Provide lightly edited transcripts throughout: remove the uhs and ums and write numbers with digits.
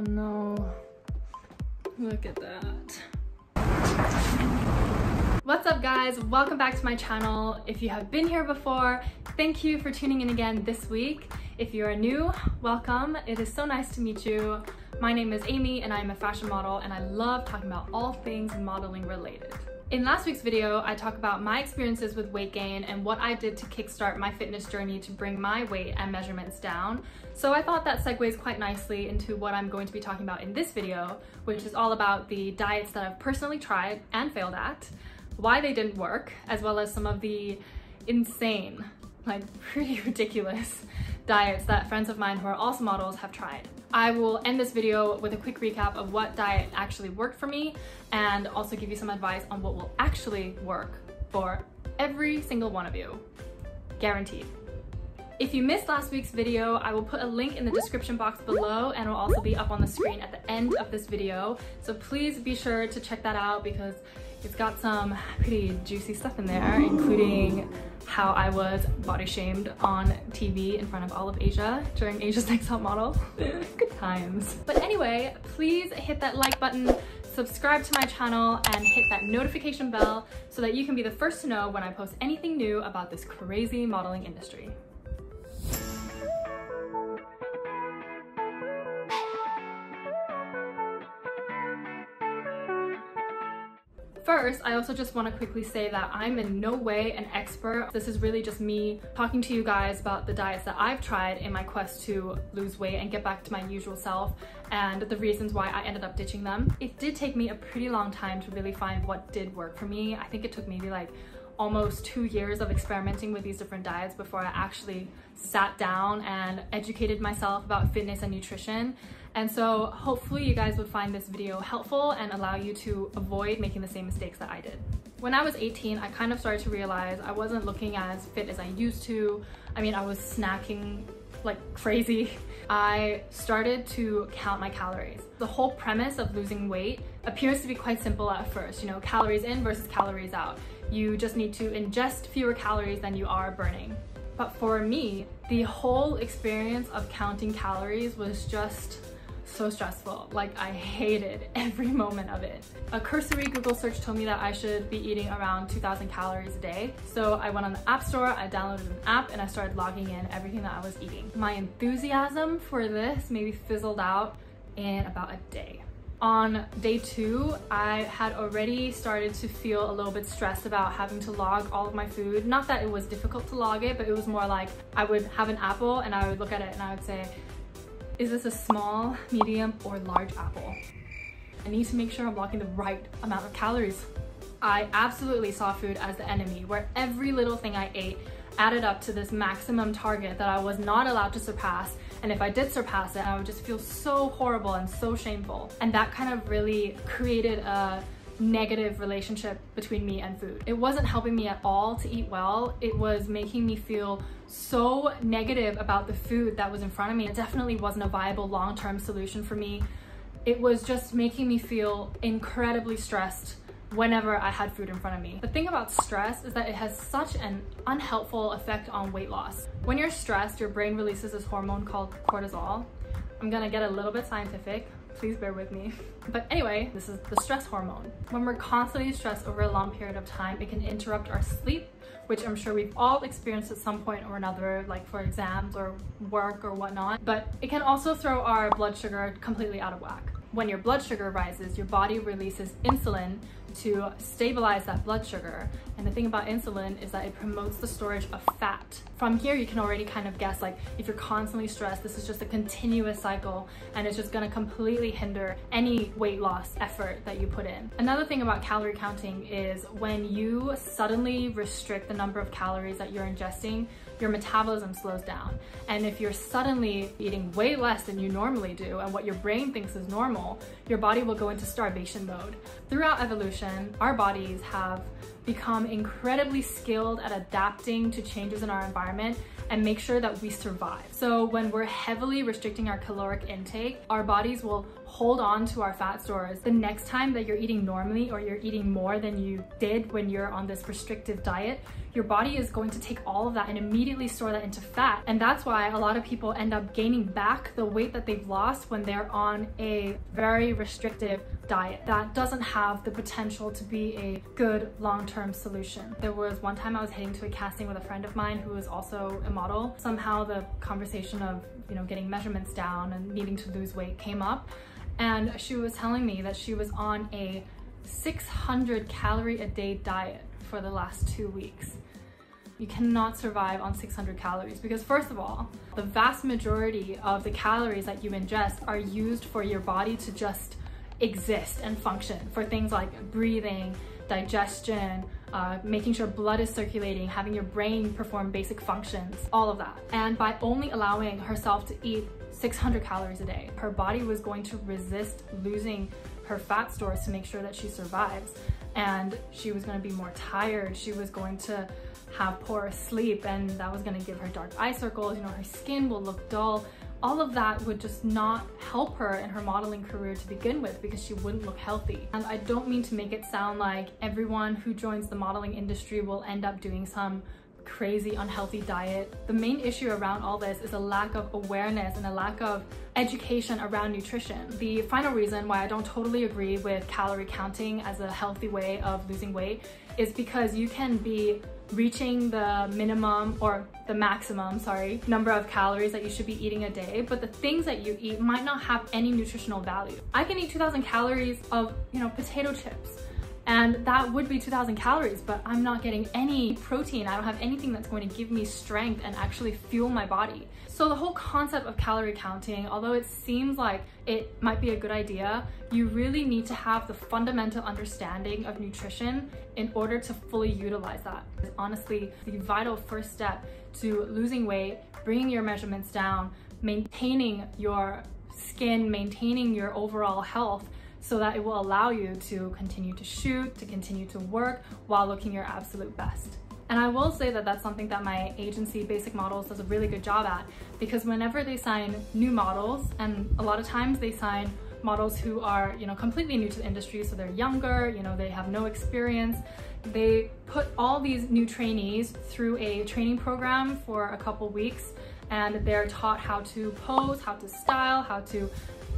no. Look at that. What's up guys? Welcome back to my channel. If you have been here before, thank you for tuning in again this week. If you are new, welcome. It is so nice to meet you. My name is Aimee and I'm a fashion model and I love talking about all things modeling related. In last week's video, I talked about my experiences with weight gain and what I did to kickstart my fitness journey to bring my weight and measurements down. So I thought that segues quite nicely into what I'm going to be talking about in this video, which is all about the diets that I've personally tried and failed at, why they didn't work, as well as some of the insane, like pretty ridiculous diets that friends of mine who are also models have tried. I will end this video with a quick recap of what diet actually worked for me and also give you some advice on what will actually work for every single one of you. Guaranteed. If you missed last week's video, I will put a link in the description box below and it will also be up on the screen at the end of this video. So please be sure to check that out because it's got some pretty juicy stuff in there, including how I was body shamed on TV in front of all of Asia during Asia's Next Top Model. Good times. But anyway, please hit that like button, subscribe to my channel, and hit that notification bell so that you can be the first to know when I post anything new about this crazy modeling industry. First, I also just want to quickly say that I'm in no way an expert. This is really just me talking to you guys about the diets that I've tried in my quest to lose weight and get back to my usual self and the reasons why I ended up ditching them. It did take me a pretty long time to really find what did work for me. I think it took maybe like almost 2 years of experimenting with these different diets before I actually sat down and educated myself about fitness and nutrition. And so hopefully you guys would find this video helpful and allow you to avoid making the same mistakes that I did. When I was 18, I kind of started to realize I wasn't looking as fit as I used to. I mean, I was snacking like crazy. I started to count my calories. The whole premise of losing weight appears to be quite simple at first, you know, calories in versus calories out. You just need to ingest fewer calories than you are burning. But for me, the whole experience of counting calories was just so stressful. Like, I hated every moment of it. A cursory Google search told me that I should be eating around 2,000 calories a day. So I went on the App Store, I downloaded an app, and I started logging in everything that I was eating. My enthusiasm for this maybe fizzled out in about a day. On day 2, I had already started to feel a little bit stressed about having to log all of my food. Not that it was difficult to log it, but it was more like I would have an apple and I would look at it and I would say, is this a small, medium, or large apple? I need to make sure I'm logging the right amount of calories. I absolutely saw food as the enemy, where every little thing I ate added up to this maximum target that I was not allowed to surpass. And if I did surpass it, I would just feel so horrible and so shameful. And that kind of really created a negative relationship between me and food. It wasn't helping me at all to eat well. It was making me feel so negative about the food that was in front of me. It definitely wasn't a viable long-term solution for me. It was just making me feel incredibly stressed whenever I had food in front of me. The thing about stress is that it has such an unhelpful effect on weight loss. When you're stressed, your brain releases this hormone called cortisol. I'm gonna get a little bit scientific. Please bear with me. But anyway, this is the stress hormone. When we're constantly stressed over a long period of time, it can interrupt our sleep, which I'm sure we've all experienced at some point or another, like for exams or work or whatnot. But it can also throw our blood sugar completely out of whack. When your blood sugar rises, your body releases insulin to stabilize that blood sugar. And the thing about insulin is that it promotes the storage of fat. From here, you can already kind of guess, like, if you're constantly stressed, this is just a continuous cycle and it's just gonna completely hinder any weight loss effort that you put in. Another thing about calorie counting is when you suddenly restrict the number of calories that you're ingesting, your metabolism slows down. And if you're suddenly eating way less than you normally do and what your brain thinks is normal, your body will go into starvation mode. Throughout evolution, our bodies have become incredibly skilled at adapting to changes in our environment and make sure that we survive. So when we're heavily restricting our caloric intake, our bodies will hold on to our fat stores. The next time that you're eating normally or you're eating more than you did when you're on this restrictive diet, your body is going to take all of that and immediately store that into fat. And that's why a lot of people end up gaining back the weight that they've lost when they're on a very restrictive diet that doesn't have the potential to be a good long-term solution. There was one time I was heading to a casting with a friend of mine who was also a model. Somehow the conversation of, you know, getting measurements down and needing to lose weight came up, and she was telling me that she was on a 600 calorie a day diet for the last 2 weeks. You cannot survive on 600 calories because, first of all, the vast majority of the calories that you ingest are used for your body to just exist and function, for things like breathing, digestion, making sure blood is circulating, having your brain perform basic functions, all of that. And by only allowing herself to eat 600 calories a day, her body was going to resist losing her fat stores to make sure that she survives. And she was going to be more tired, she was going to have poor sleep, and that was going to give her dark eye circles, you know, her skin will look dull. All of that would just not help her in her modeling career to begin with because she wouldn't look healthy. And I don't mean to make it sound like everyone who joins the modeling industry will end up doing some crazy unhealthy diet. The main issue around all this is a lack of awareness and a lack of education around nutrition. The final reason why I don't totally agree with calorie counting as a healthy way of losing weight is because you can be reaching the minimum or the maximum, number of calories that you should be eating a day, but the things that you eat might not have any nutritional value. I can eat 2,000 calories of, you know, potato chips, and that would be 2,000 calories, but I'm not getting any protein. I don't have anything that's going to give me strength and actually fuel my body. So the whole concept of calorie counting, although it seems like it might be a good idea, you really need to have the fundamental understanding of nutrition in order to fully utilize that. It's honestly the vital first step to losing weight, bringing your measurements down, maintaining your skin, maintaining your overall health, so that it will allow you to continue to shoot, to continue to work while looking your absolute best. And I will say that that's something that my agency, Basic Models, does a really good job at, because whenever they sign new models, and a lot of times they sign models who are, you know, completely new to the industry, so they're younger, you know, they have no experience, they put all these new trainees through a training program for a couple weeks, and they're taught how to pose, how to style, how to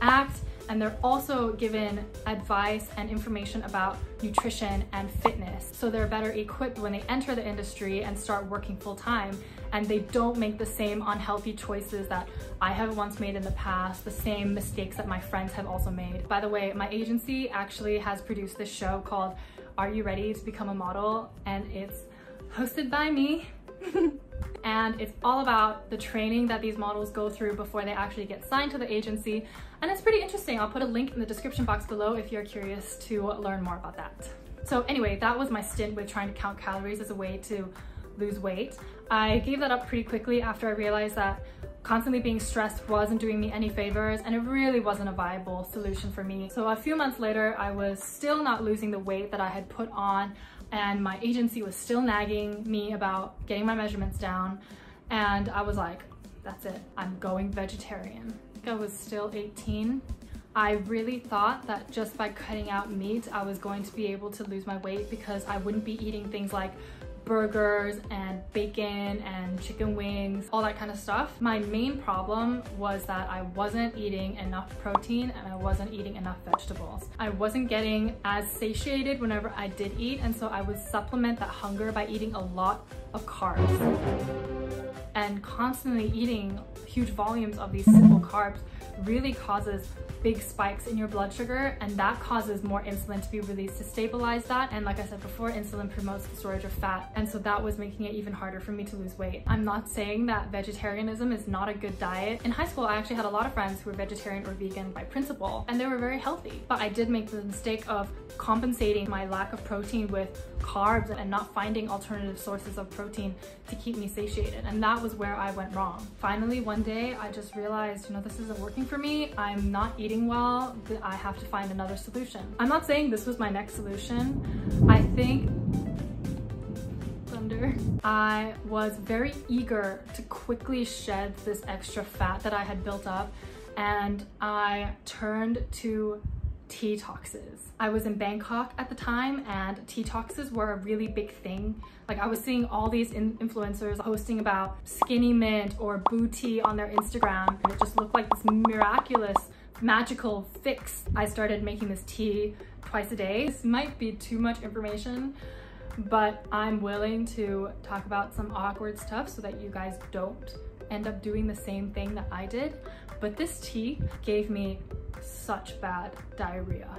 act, and they're also given advice and information about nutrition and fitness, so they're better equipped when they enter the industry and start working full-time, and they don't make the same unhealthy choices that I have once made in the past, the same mistakes that my friends have also made. By the way, my agency actually has produced this show called Are You Ready to Become a Model? And it's hosted by me. And it's all about the training that these models go through before they actually get signed to the agency. And it's pretty interesting. I'll put a link in the description box below if you're curious to learn more about that. So anyway, that was my stint with trying to count calories as a way to lose weight. I gave that up pretty quickly after I realized that constantly being stressed wasn't doing me any favors, and it really wasn't a viable solution for me. So a few months later, I was still not losing the weight that I had put on, and my agency was still nagging me about getting my measurements down, and I was like, that's it, I'm going vegetarian. I think I was still 18. I really thought that just by cutting out meat, I was going to be able to lose my weight because I wouldn't be eating things like burgers and bacon and chicken wings, all that kind of stuff. My main problem was that I wasn't eating enough protein and I wasn't eating enough vegetables. I wasn't getting as satiated whenever I did eat, and so I would supplement that hunger by eating a lot of carbs. And constantly eating huge volumes of these simple carbs really causes big spikes in your blood sugar, and that causes more insulin to be released to stabilize that. And like I said before, insulin promotes the storage of fat, and so that was making it even harder for me to lose weight. I'm not saying that vegetarianism is not a good diet. In high school, I actually had a lot of friends who were vegetarian or vegan by principle, and they were very healthy. But I did make the mistake of compensating my lack of protein with carbs and not finding alternative sources of protein to keep me satiated, and that was where I went wrong. Finally, one day, I just realized, you know, this isn't working for me. I'm not eating well, I have to find another solution. I'm not saying this was my next solution. I think I was very eager to quickly shed this extra fat that I had built up, and I turned to detoxes. I was in Bangkok at the time and detoxes were a really big thing. Like I was seeing all these influencers posting about skinny mint or booty on their Instagram, and it just looked like this miraculous, magical fix. I started making this tea twice a day. This might be too much information, but I'm willing to talk about some awkward stuff so that you guys don't end up doing the same thing that I did. But this tea gave me such bad diarrhea.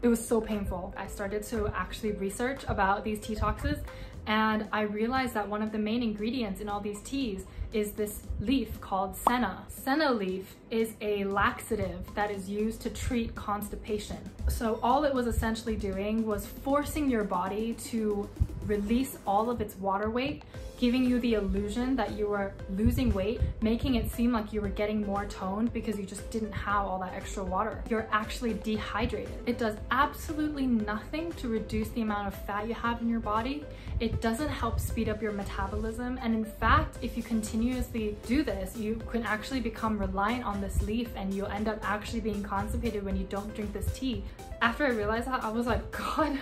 It was so painful. I started to actually research about these detoxes, and I realized that one of the main ingredients in all these teas is this leaf called senna. Senna leaf is a laxative that is used to treat constipation. So all it was essentially doing was forcing your body to release all of its water weight, giving you the illusion that you were losing weight, making it seem like you were getting more toned because you just didn't have all that extra water. You're actually dehydrated. It does absolutely nothing to reduce the amount of fat you have in your body. It doesn't help speed up your metabolism. And in fact, if you continuously do this, you can actually become reliant on this leaf and you'll end up actually being constipated when you don't drink this tea. After I realized that, I was like, God,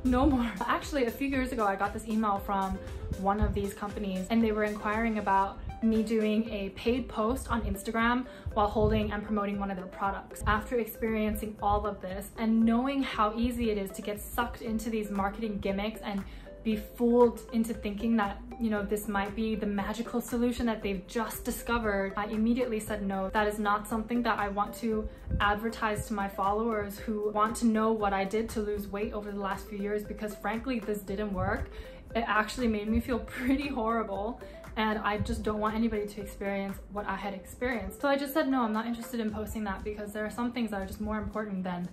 no more. Actually, a few years ago, I got this email from one of these companies and they were inquiring about me doing a paid post on Instagram while holding and promoting one of their products. After experiencing all of this and knowing how easy it is to get sucked into these marketing gimmicks and be fooled into thinking that, you know, this might be the magical solution that they've just discovered, I immediately said no. That is not something that I want to advertise to my followers who want to know what I did to lose weight over the last few years, because frankly, this didn't work. It actually made me feel pretty horrible, and I just don't want anybody to experience what I had experienced. So I just said no, I'm not interested in posting that because there are some things that are just more important than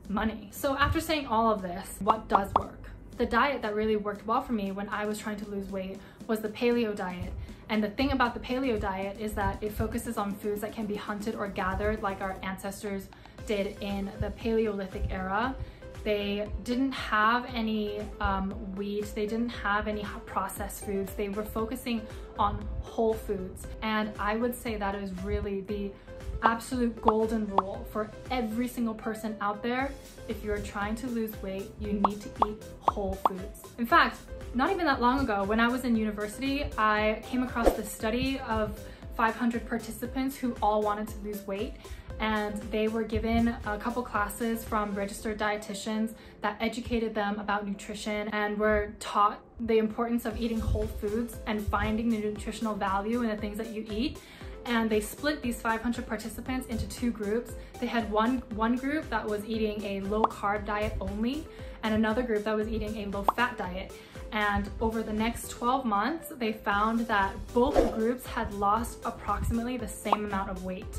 money. So after saying all of this, what does work? The diet that really worked well for me when I was trying to lose weight was the paleo diet. And the thing about the paleo diet is that it focuses on foods that can be hunted or gathered like our ancestors did in the Paleolithic era. They didn't have any wheat, they didn't have any processed foods. They were focusing on whole foods. And I would say that is really the absolute golden rule for every single person out there. If you're trying to lose weight, you need to eat whole foods. In fact, not even that long ago, when I was in university, I came across this study of 500 participants who all wanted to lose weight, and they were given a couple classes from registered dietitians that educated them about nutrition and were taught the importance of eating whole foods and finding the nutritional value in the things that you eat. And they split these 500 participants into two groups. They had one group that was eating a low carb diet only, and another group that was eating a low fat diet. And over the next 12 months, they found that both groups had lost approximately the same amount of weight.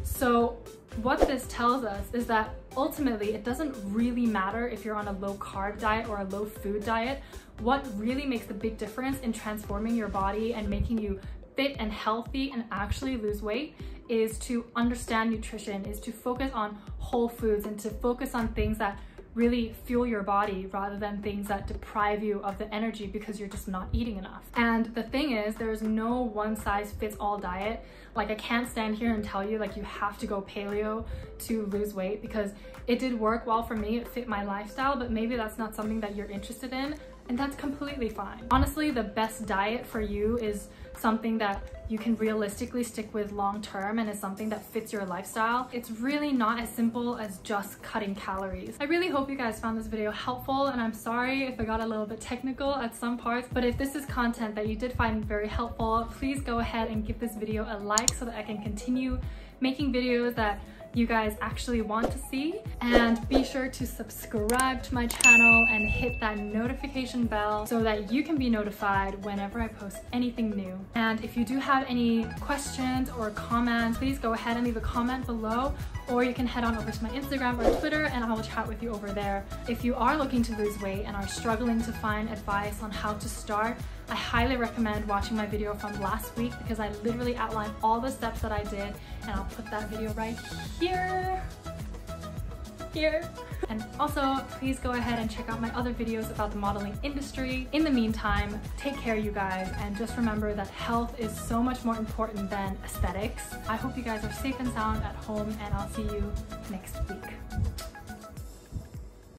So what this tells us is that ultimately it doesn't really matter if you're on a low carb diet or a low food diet. What really makes the big difference in transforming your body and making you fit and healthy and actually lose weight is to understand nutrition, is to focus on whole foods and to focus on things that really fuel your body rather than things that deprive you of the energy because you're just not eating enough. And the thing is, there's no one size fits all diet. Like I can't stand here and tell you like you have to go paleo to lose weight, because it did work well for me, it fit my lifestyle, but maybe that's not something that you're interested in, and that's completely fine. Honestly, the best diet for you is something that you can realistically stick with long term and is something that fits your lifestyle. It's really not as simple as just cutting calories. I really hope you guys found this video helpful, and I'm sorry if I got a little bit technical at some parts, but if this is content that you did find very helpful, please go ahead and give this video a like so that I can continue making videos that you guys actually want to see. And be sure to subscribe to my channel and hit that notification bell so that you can be notified whenever I post anything new. And if you do have any questions or comments, please go ahead and leave a comment below, or you can head on over to my Instagram or Twitter and I will chat with you over there. If you are looking to lose weight and are struggling to find advice on how to start, I highly recommend watching my video from last week, because I literally outlined all the steps that I did, and I'll put that video right here. And also, please go ahead and check out my other videos about the modeling industry. In the meantime, take care, you guys, and just remember that health is so much more important than aesthetics. I hope you guys are safe and sound at home, and I'll see you next week.